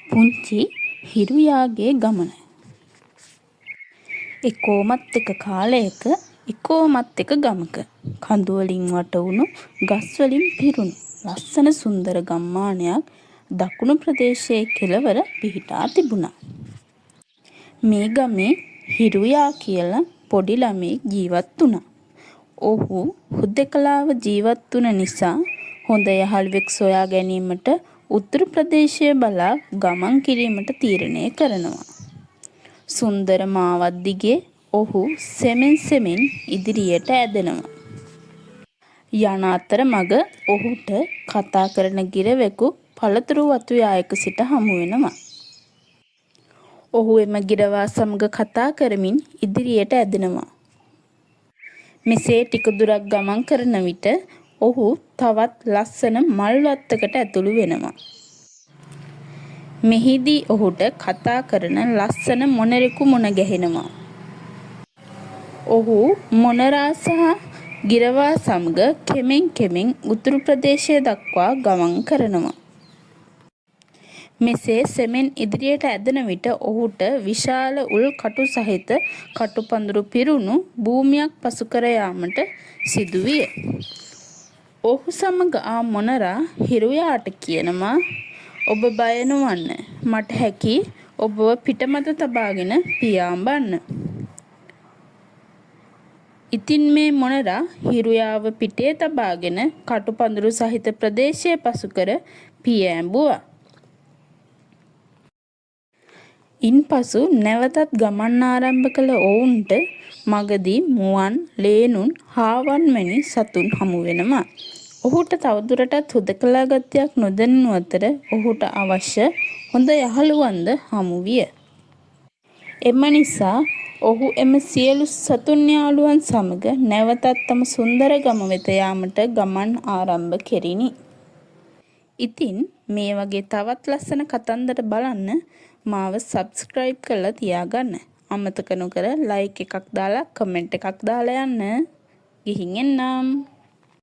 පුංචි හිරුයාගේ ගමන. එකෝමත් එක කාලයක එකෝමත් එක ගමක කඳු වලින් වට වුණු ගස් වලින් පිරුණු ලස්සන සුන්දර ගම්මානයක් දකුණු ප්‍රදේශයේ කෙළවර පිහිටා තිබුණා. මේ ගමේ හිරුයා කියලා පොඩි ළමයෙක් ජීවත් වුණා. ඔහු හුදෙකලාව ජීවත් වුණ නිසා හොඳ යහළුවෙක් සොයා ගැනීමට උතුරු ප්‍රදේශය බලා ගමන් කිරීමට තීරණය කරනවා. සුන්දර මාවත් දිගේ ඔහු සෙමෙන් ඉදිරියට ඇදෙනවා. යන අතර මග ඔහුට කතා කරන ගිරවෙකු පළතුරු වතු යායක සිට හමු වෙනවා. ඔහු එම ගිරවා සමග කතා කරමින් ඉදිරියට ඇදෙනවා. මෙසේ ටික දුරක් ගමන් කරන විට ඔහු තවත් ලස්සන මල් වත්තකට ඇතුළු වෙනවා. මෙහිදී ඔහුට කතා කරන ලස්සන මොණරෙකු මුණ ගැහෙනවා. ඔහු මොණරා සහ ගිරවා සමග කෙමෙන් උතුරු ප්‍රදේශය දක්වා ගමන් කරනවා. මෙසේ සෙමෙන් ඉදිරියට ඇදෙන විට ඔහුට විශාල උල් කටු සහිත කටුපඳුරු පිරුණු භූමියක් පසු කර යාමට සිදුවිය. ඔහු සමග ආ මොණරා හිරුයාට කියනවා, ඔබ බය නොවන්න, මට හැකි ඔබව පිටමත තබාගෙන පියාඹන්න. ඉතින් මේ මොණරා හිරුයාව පිටේ තබාගෙන කටුපඳුරු සහිත ප්‍රදේශය පසු කර පියෑඹුවා. ඉන්පසු නැවතත් ගමන් ආරම්භ කළ ඔවුන්ට මගදී මුවන්, ලේනුන්, හාවන් වැනි සතුන් හමු වෙනවා. ඔහුට තවදුරටත් හුදකලා ගතියක් නොදැනුණු අතර ඔහුට අවශ්‍ය හොඳ යහළුවන්ද හමු විය. එම නිසා ඔහු එම සියලු සතුන් යාළුවන් සමග නැවතත් තම සුන්දර ගම වෙත යාමට ගමන් ආරම්භ කෙරිණි. ඉතින් මේ වගේ තවත් ලස්සන කතන්දර බලන්න මාව සබ්ස්ක්‍රයිබ් කරලා තියාගන්න. අමතක නොකර ලයික් එකක් දාලා කමෙන්ට් එකක් දාලා යන්න. ගිහින් එන්නම්.